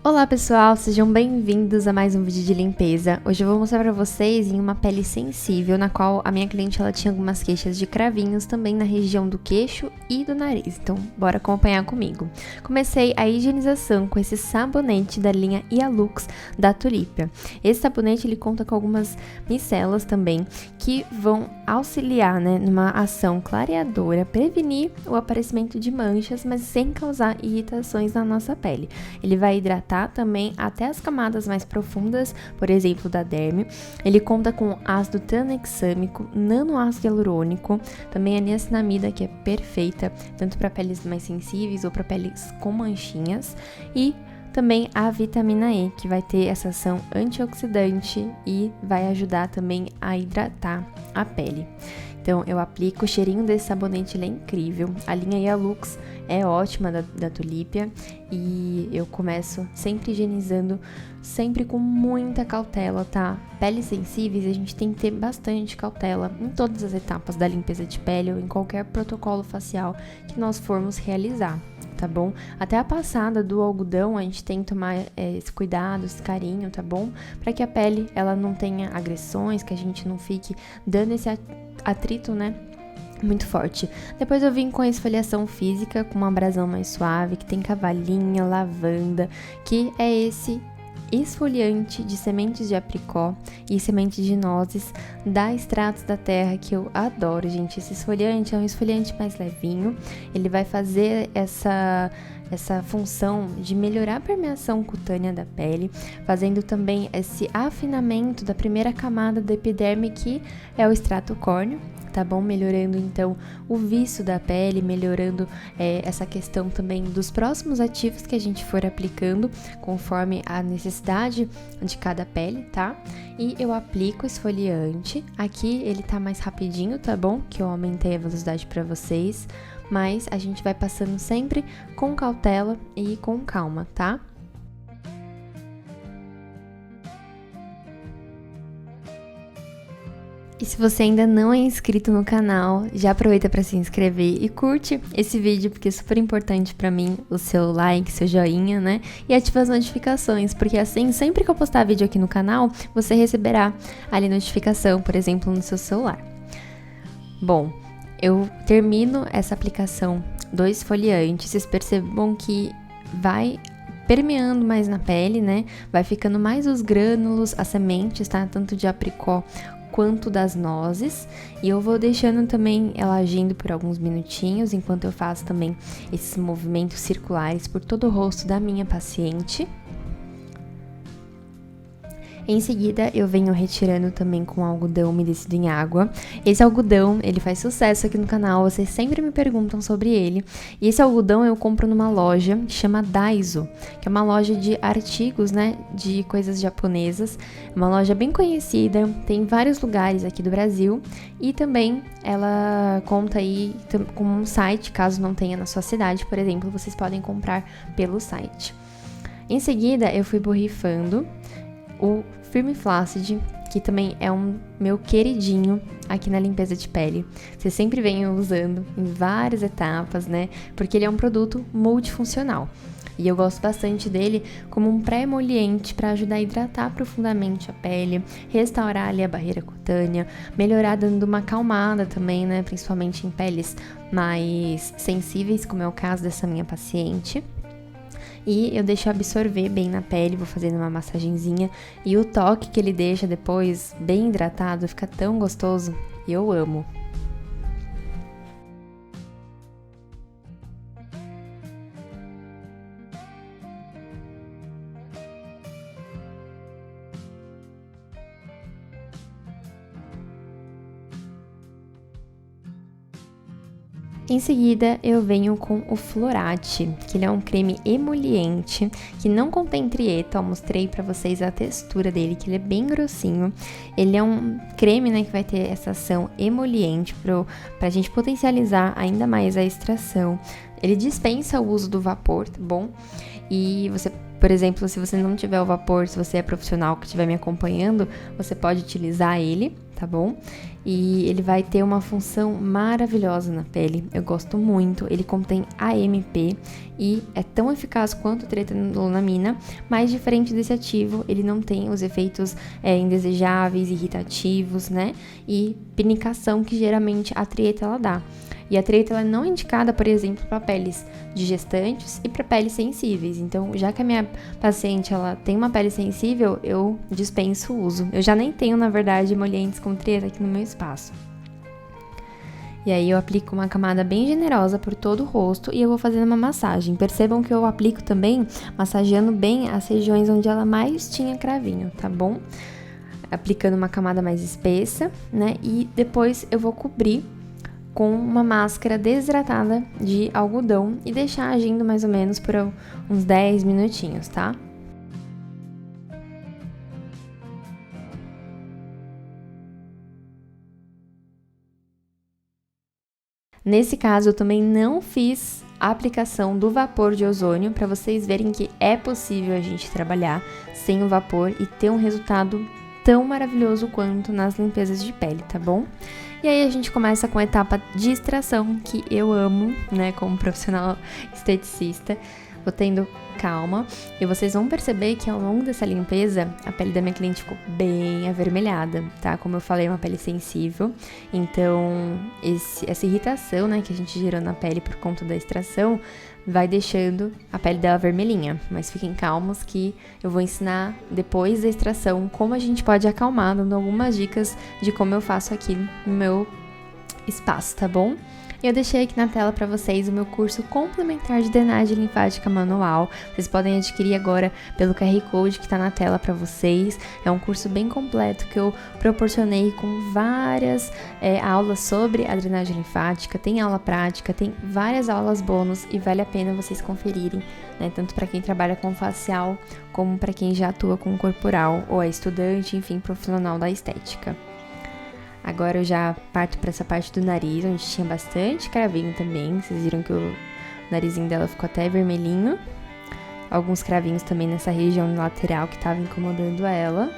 Olá pessoal, sejam bem-vindos a mais um vídeo de limpeza. Hoje eu vou mostrar pra vocês em uma pele sensível, na qual a minha cliente ela tinha algumas queixas de cravinhos também na região do queixo e do nariz, então bora acompanhar comigo. Comecei a higienização com esse sabonete da linha Ialux da Tulipia. Esse sabonete ele conta com algumas micelas também que vão auxiliar, numa ação clareadora, prevenir o aparecimento de manchas, mas sem causar irritações na nossa pele. Ele vai hidratar também até as camadas mais profundas, por exemplo, da derme. Ele conta com ácido tranexâmico, nanoácido hialurônico, também a niacinamida, que é perfeita tanto para peles mais sensíveis ou para peles com manchinhas, e também a vitamina E, que vai ter essa ação antioxidante e vai ajudar também a hidratar a pele. Então, eu aplico, o cheirinho desse sabonete ele é incrível. A linha Ialux é ótima da Tulipia e eu começo sempre higienizando, sempre com muita cautela, tá? Peles sensíveis, a gente tem que ter bastante cautela em todas as etapas da limpeza de pele ou em qualquer protocolo facial que nós formos realizar, tá bom? Até a passada do algodão, a gente tem que tomar esse cuidado, esse carinho, tá bom? Para que a pele, ela não tenha agressões, que a gente não fique dando esse atrito, muito forte. Depois eu vim com a esfoliação física, com uma abrasão mais suave, que tem cavalinha, lavanda, que é esse esfoliante de sementes de apricó e sementes de nozes da Extratos da Terra, que eu adoro, gente. Esse esfoliante é um esfoliante mais levinho, ele vai fazer essa função de melhorar a permeação cutânea da pele, fazendo também esse afinamento da primeira camada da epiderme, que é o extrato córneo, tá bom? Melhorando então o viço da pele, melhorando essa questão também dos próximos ativos que a gente for aplicando conforme a necessidade de cada pele, tá? E eu aplico esfoliante. Aqui ele tá mais rapidinho, tá bom? Que eu aumentei a velocidade para vocês, mas a gente vai passando sempre com cautela e com calma, tá? E se você ainda não é inscrito no canal, já aproveita para se inscrever e curte esse vídeo, porque é super importante para mim o seu like, seu joinha, E ativa as notificações, porque assim, sempre que eu postar vídeo aqui no canal, você receberá ali notificação, por exemplo, no seu celular. Bom, eu termino essa aplicação do esfoliante, vocês percebam que vai permeando mais na pele, Vai ficando mais os grânulos, as sementes, tá? Tanto de apricó quanto das nozes, e eu vou deixando também ela agindo por alguns minutinhos, enquanto eu faço também esses movimentos circulares por todo o rosto da minha paciente. Em seguida, eu venho retirando também com algodão umedecido em água. Esse algodão, ele faz sucesso aqui no canal, vocês sempre me perguntam sobre ele. E esse algodão eu compro numa loja que chama Daiso, que é uma loja de artigos, de coisas japonesas. Uma loja bem conhecida, tem em vários lugares aqui do Brasil. E também ela conta aí com um site, caso não tenha na sua cidade, por exemplo, vocês podem comprar pelo site. Em seguida, eu fui borrifando o Firme Flácid, que também é um meu queridinho aqui na limpeza de pele. Você sempre vem usando em várias etapas, Porque ele é um produto multifuncional. E eu gosto bastante dele como um pré-emoliente para ajudar a hidratar profundamente a pele, restaurar ali a barreira cutânea, melhorar dando uma acalmada também, Principalmente em peles mais sensíveis, como é o caso dessa minha paciente. E eu deixo absorver bem na pele, vou fazendo uma massagenzinha. E o toque que ele deixa depois, bem hidratado, fica tão gostoso. E eu amo. Em seguida, eu venho com o Florate, que ele é um creme emoliente, que não contém trieta, eu mostrei pra vocês a textura dele, que ele é bem grossinho. Ele é um creme, que vai ter essa ação emoliente pra gente potencializar ainda mais a extração. Ele dispensa o uso do vapor, tá bom? E você, por exemplo, se você não tiver o vapor, se você é profissional que estiver me acompanhando, você pode utilizar ele, tá bom? e ele vai ter uma função maravilhosa na pele. Eu gosto muito. Ele contém AMP e é tão eficaz quanto a tretonamina, mas diferente desse ativo, ele não tem os efeitos indesejáveis, irritativos, né? E pinicação que geralmente a trieta ela dá. E a trieta ela não é indicada, por exemplo, para peles de gestantes e para peles sensíveis. Então, já que a minha paciente ela tem uma pele sensível, eu dispenso o uso. Eu já nem tenho, na verdade, emolientes com trieta aqui no meu espaço. E aí eu aplico uma camada bem generosa por todo o rosto e eu vou fazendo uma massagem. Percebam que eu aplico também massageando bem as regiões onde ela mais tinha cravinho, tá bom? Aplicando uma camada mais espessa, né? E depois eu vou cobrir com uma máscara desidratada de algodão e deixar agindo mais ou menos por uns 10 minutinhos, tá? Nesse caso, eu também não fiz a aplicação do vapor de ozônio, para vocês verem que é possível a gente trabalhar sem o vapor e ter um resultado tão maravilhoso quanto nas limpezas de pele, tá bom? E aí a gente começa com a etapa de extração, que eu amo, né, como profissional esteticista. Vou tendo calma e vocês vão perceber que ao longo dessa limpeza, a pele da minha cliente ficou bem avermelhada, tá? Como eu falei, é uma pele sensível, então essa irritação, né, que a gente gerou na pele por conta da extração, vai deixando a pele dela vermelhinha. Mas fiquem calmos que eu vou ensinar depois da extração como a gente pode acalmar, dando algumas dicas de como eu faço aqui no meu espaço, tá bom? Eu deixei aqui na tela para vocês o meu curso complementar de drenagem linfática manual. Vocês podem adquirir agora pelo QR Code que está na tela para vocês. É um curso bem completo que eu proporcionei com várias aulas sobre a drenagem linfática. Tem aula prática, tem várias aulas bônus e vale a pena vocês conferirem, né? Tanto para quem trabalha com facial como para quem já atua com corporal ou é estudante, enfim, profissional da estética. Agora eu já parto para essa parte do nariz, onde tinha bastante cravinho também. Vocês viram que o narizinho dela ficou até vermelhinho. Alguns cravinhos também nessa região lateral que estava incomodando ela.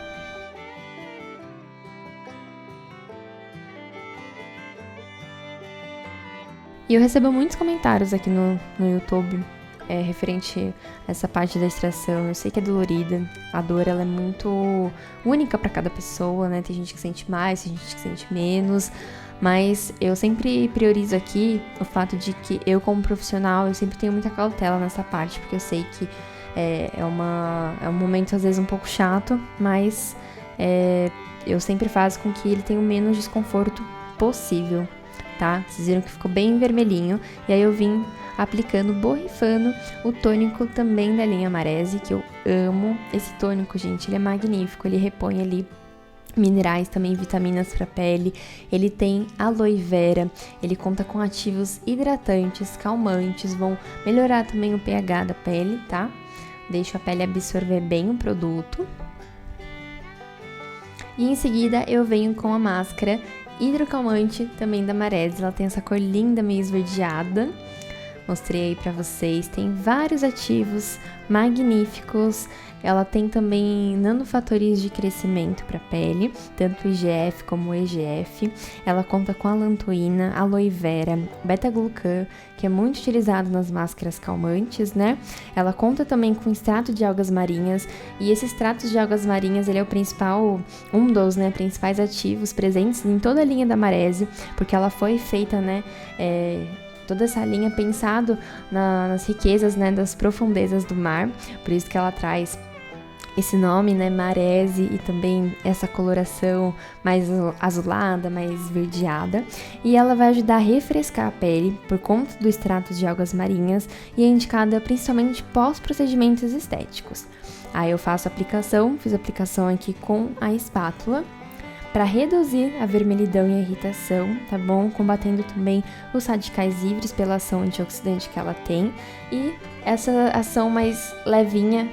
E eu recebo muitos comentários aqui no YouTube referente a essa parte da extração. Eu sei que é dolorida, a dor ela é muito única para cada pessoa, né? Tem gente que sente mais, tem gente que sente menos, mas eu sempre priorizo aqui o fato de que eu, como profissional, eu sempre tenho muita cautela nessa parte, porque eu sei que é um momento às vezes um pouco chato, mas eu sempre faço com que ele tenha o menos desconforto possível, tá? Vocês viram que ficou bem vermelhinho, e aí eu vim aplicando, borrifando o tônico também da linha Marese, que eu amo. Esse tônico, gente, ele é magnífico, ele repõe ali minerais, também vitaminas para a pele. Ele tem aloe vera, ele conta com ativos hidratantes, calmantes, vão melhorar também o pH da pele, tá? Deixa a pele absorver bem o produto. E em seguida eu venho com a máscara hidrocalmante também da Marese. Ela tem essa cor linda, meio esverdeada. Mostrei aí pra vocês, tem vários ativos magníficos. Ela tem também nanofatores de crescimento para pele, tanto IGF como EGF. Ela conta com alantoína, aloe vera, beta-glucan, que é muito utilizado nas máscaras calmantes, né? Ela conta também com extrato de algas marinhas, e esse extrato de algas marinhas, ele é o principal, um dos, né, principais ativos presentes em toda a linha da Marese, porque ela foi feita, né, toda essa linha pensado nas riquezas, né, das profundezas do mar, por isso que ela traz esse nome, né, Marese, e também essa coloração mais azulada, mais esverdeada, e ela vai ajudar a refrescar a pele por conta do extrato de algas marinhas e é indicada principalmente pós-procedimentos estéticos. Aí eu faço a aplicação, fiz a aplicação aqui com a espátula, para reduzir a vermelhidão e a irritação, tá bom? Combatendo também os radicais livres pela ação antioxidante que ela tem, e essa ação mais levinha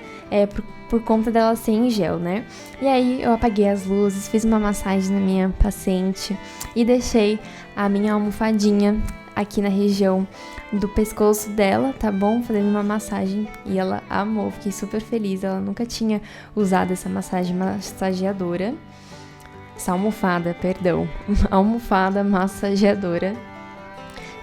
por conta dela ser em gel, né? E aí eu apaguei as luzes, fiz uma massagem na minha paciente e deixei a minha almofadinha aqui na região do pescoço dela, tá bom? Fazendo uma massagem, e ela amou, fiquei super feliz, ela nunca tinha usado essa massagem massageadora. essa almofada, perdão, almofada massageadora.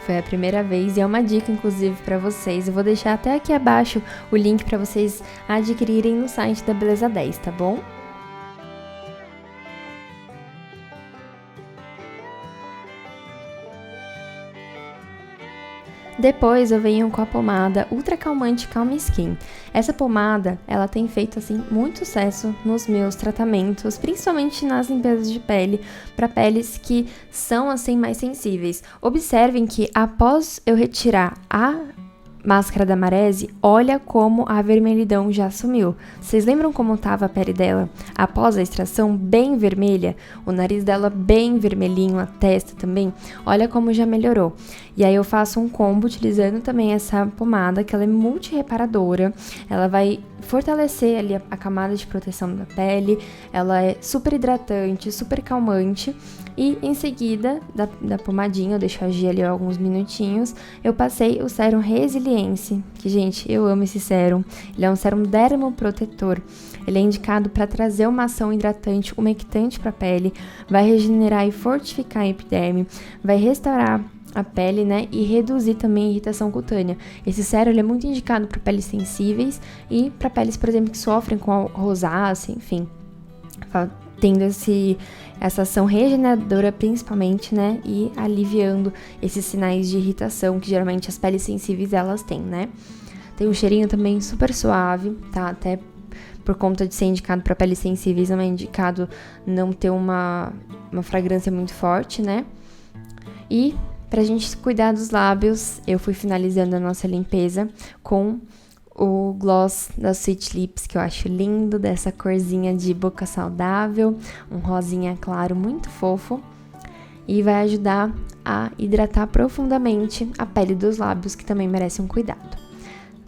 Foi a primeira vez e é uma dica, inclusive, para vocês. Eu vou deixar até aqui abaixo o link para vocês adquirirem no site da Beleza 10, tá bom? Depois eu venho com a pomada Ultra Calmante Calm Skin. Essa pomada, ela tem feito assim muito sucesso nos meus tratamentos, principalmente nas limpezas de pele, para peles que são assim mais sensíveis. Observem que após eu retirar a máscara da Marese, olha como a vermelhidão já sumiu. Vocês lembram como estava a pele dela após a extração? Bem vermelha, o nariz dela bem vermelhinho, a testa também. Olha como já melhorou. E aí eu faço um combo utilizando também essa pomada, que ela é multireparadora. Ela vai fortalecer ali a camada de proteção da pele. Ela é super hidratante, super calmante. E em seguida, da pomadinha, eu deixo agir ali alguns minutinhos, eu passei o sérum Resiliência, que, gente, eu amo esse sérum. Ele é um sérum dermoprotetor. Ele é indicado para trazer uma ação hidratante, umectante para a pele, vai regenerar e fortificar a epiderme, vai restaurar a pele, né, e reduzir também a irritação cutânea. Esse sérum ele é muito indicado para peles sensíveis e para peles, por exemplo, que sofrem com rosácea, enfim, tendo essa ação regeneradora principalmente, né, e aliviando esses sinais de irritação que geralmente as peles sensíveis elas têm, né. Tem um cheirinho também super suave, tá, até por conta de ser indicado para peles sensíveis, não é indicado não ter uma fragrância muito forte, né. E pra gente cuidar dos lábios, eu fui finalizando a nossa limpeza com o gloss da Sweet Lips, que eu acho lindo, dessa corzinha de boca saudável, um rosinha claro muito fofo, e vai ajudar a hidratar profundamente a pele dos lábios, que também merece um cuidado.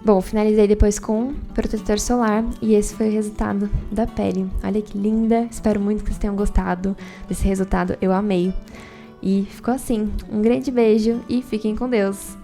Bom, finalizei depois com protetor solar e esse foi o resultado da pele. Olha que linda, espero muito que vocês tenham gostado desse resultado, eu amei. E ficou assim, um grande beijo e fiquem com Deus!